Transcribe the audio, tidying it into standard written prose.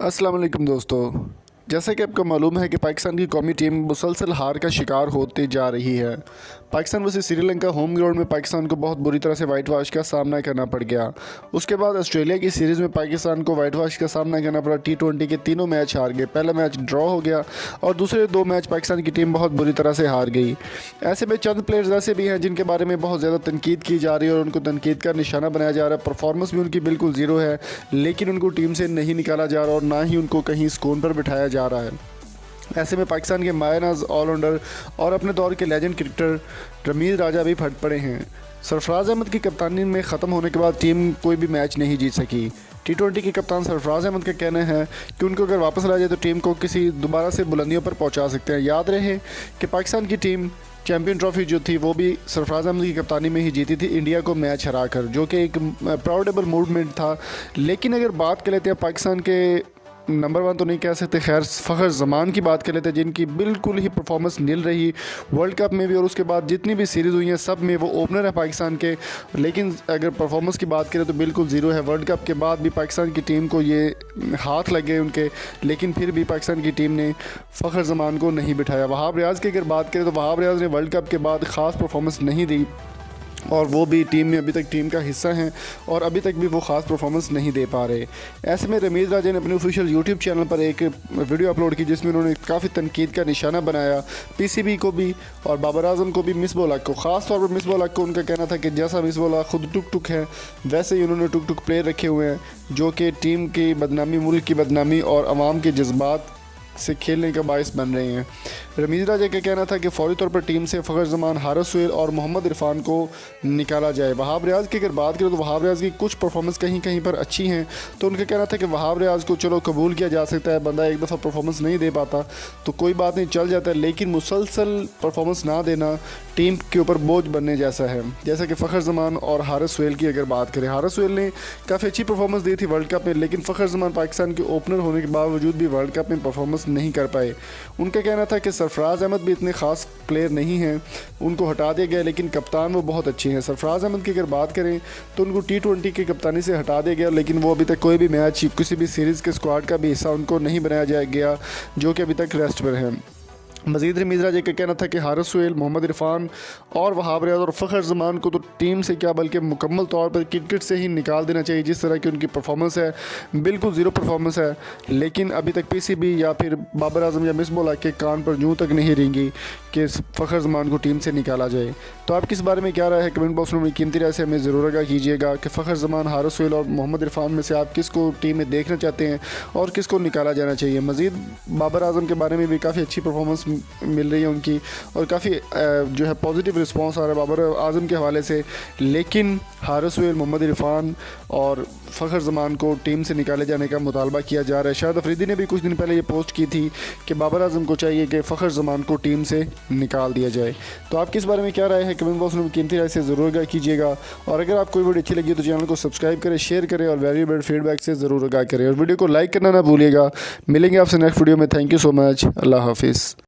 अस्सलाम वालेकुम दोस्तों। जैसा कि आपको मालूम है कि पाकिस्तान की कौमी टीम मुसलसल हार का शिकार होती जा रही है। Pakistan versus Sri Lanka home ground में पाकिस्तान को बहुत बुरी तरह से वाइट वॉश का सामना करना पड़ गया। उसके बाद ऑस्ट्रेलिया की सीरीज़ में पाकिस्तान को वाइट वॉश का सामना करना पड़ा। T20 के तीनों मैच हार गए। पहला मैच ड्रॉ हो गया और दूसरे दो मैच पाकिस्तान की टीम बहुत बुरी तरह से हार गई। ऐसे में चंद प्लेयर्स ऐसे भी हैं जिनके बारे में बहुत ज़्यादा तनकीद की जा रही है और उनको तनकीद का निशाना बनाया जा रहा है। परफॉर्मेंस भी उनकी बिल्कुल ज़ीरो है, लेकिन उनको टीम से नहीं निकाला जा रहा और ना ही उनको कहीं स्कोर पर बिठाया जा रहा है। ऐसे में पाकिस्तान के मायनाज ऑलराउंडर और अपने दौर के लेजेंड क्रिकेटर रमीज़ राजा भी फट पड़े हैं। सरफराज अहमद की कप्तानी में ख़त्म होने के बाद टीम कोई भी मैच नहीं जीत सकी। T20 के कप्तान सरफराज अहमद का कहना है कि उनको अगर वापस ला जाए तो टीम को किसी दोबारा से बुलंदियों पर पहुंचा सकते हैं। याद रहे कि पाकिस्तान की टीम चैम्पियन ट्रॉफी जो थी वो भी सरफराज अहमद की कप्तानी में ही जीती थी, इंडिया को मैच हरा कर, जो कि एक प्राउडेबल मूवमेंट था। लेकिन अगर बात कर लेते हैं पाकिस्तान के नंबर 1 तो नहीं कह सकते, खैर फ़खर ज़मान की बात कर लेते हैं, जिनकी बिल्कुल ही परफॉर्मेंस नील रही वर्ल्ड कप में भी और उसके बाद जितनी भी सीरीज़ हुई हैं सब में वो ओपनर है पाकिस्तान के। लेकिन अगर परफॉर्मेंस की बात करें तो बिल्कुल ज़ीरो है। वर्ल्ड कप के बाद भी पाकिस्तान की टीम को ये हाथ लगे उनके, लेकिन फिर भी पाकिस्तान की टीम ने फ़खर ज़मान को नहीं बिठाया। वहाब रियाज़ की अगर बात करें तो वहाब रियाज़ ने वर्ल्ड कप के बाद ख़ास परफॉर्मेंस नहीं दी और वो भी टीम में अभी तक टीम का हिस्सा हैं और अभी तक भी वो ख़ास परफॉर्मेंस नहीं दे पा रहे। ऐसे में रमीज़ राजा ने अपने ऑफिशियल यूट्यूब चैनल पर एक वीडियो अपलोड की जिसमें उन्होंने काफ़ी तनकीद का निशाना बनाया PCB को भी और बाबर आजम को भी, मिसबाह उल हक को। ख़ास तौर पर मिसबाह उल हक को उनका कहना था कि जैसा मिसबाह उल हक खुद टुक टुक है वैसे ही उन्होंने टुक टुक प्लेयर रखे हुए हैं जो कि टीम की बदनामी, मुल्क की बदनामी और आवाम के जज्बात से खेलने का बायस बन रहे हैं। रमीज़ राजा का कहना था कि फौरी तौर पर टीम से फ़खर ज़मान, हारिस सुहेल और मोहम्मद इरफान को निकाला जाए। वहाब रियाज़ की अगर बात करें तो वहाब रियाज़ की कुछ परफॉर्मेंस कहीं कहीं पर अच्छी हैं, तो उनका कहना था कि वहाब रियाज़ को चलो कबूल किया जा सकता है, बंदा एक दफ़ा परफॉर्मेंस नहीं दे पाता तो कोई बात नहीं, चल जाता है, लेकिन मुसलसल परफॉर्मेंस ना देना टीम के ऊपर बोझ बनने जैसा है। जैसा कि फ़खर ज़मान और हारिस सुहेल की अगर बात करें, हारिस सुहेल ने काफ़ी अच्छी परफॉर्मेंस दी थी वर्ल्ड कप में, लेकिन फ़खर ज़मान पाकिस्तान के ओपनर होने के बावजूद भी वर्ल्ड कप में परफॉर्मेंस नहीं कर पाए। उनका कहना था कि सरफराज अहमद भी इतने ख़ास प्लेयर नहीं हैं, उनको हटा दिया गया, लेकिन कप्तान वो बहुत अच्छे हैं। सरफराज अहमद की अगर बात करें तो उनको T20 की कप्तानी से हटा दिया गया, लेकिन वो अभी तक कोई भी मैच, किसी भी सीरीज़ के स्क्वाड का भी हिस्सा उनको नहीं बनाया जाया गया, जो कि अभी तक रेस्ट पर हैं। मज़ीद रमीज़ राजा का कहना था कि हारिस सुहेल, मोहम्मद इरफान और वहाब रियाज़ और फ़खर ज़मान को तो टीम से क्या बल्कि मुकम्मल तौर पर क्रिकेट से ही निकाल देना चाहिए। जिस तरह की उनकी परफॉर्मेंस है बिल्कुल ज़ीरो परफॉर्मेंस है, लेकिन अभी तक PCB या फिर बाबर आजम या मिसबाह उल हक के कान पर यूँ तक नहीं रेंगी कि फ़खर ज़मान को टीम से निकाला जाए। तो आप किस बारे में क्या राय है कमेंट बॉक्स में अपनी कीमती राय से हमें ज़रूर आगाह कीजिएगा कि फ़खर ज़मान, हारिस सुहेल और मोहम्मद इरफान में से आप किसको टीम में देखना चाहते हैं और किसको निकाला जाना चाहिए। मज़ीद बाबर आजम के बारे में भी काफ़ी अच्छी परफॉर्मेंस मिल रही है उनकी और काफ़ी जो है पॉजिटिव रिस्पांस आ रहा है बाबर आजम के हवाले से, लेकिन हारिस सुहेल, मोहम्मद इरफान और फ़खर ज़मान को टीम से निकाले जाने का मुतालबा किया जा रहा है। शाहिद अफरीदी ने भी कुछ दिन पहले ये पोस्ट की थी कि बाबर आजम को चाहिए कि फ़खर ज़मान को टीम से निकाल दिया जाए। तो आप किस बारे में क्या राय है कमेंट बॉक्स में कीमती राय से ज़रूर आगाह कीजिएगा और अगर आपको वीडियो अच्छी लगी तो चैनल को सब्सक्राइब करें, शेयर करें और वैल्यूएबल फीडबैक से ज़रूर आगाह करें और वीडियो को लाइक करना ना भूलिएगा। मिलेंगे आपसे नेक्स्ट वीडियो में। Thank you so much. अल्लाह हाफिज़।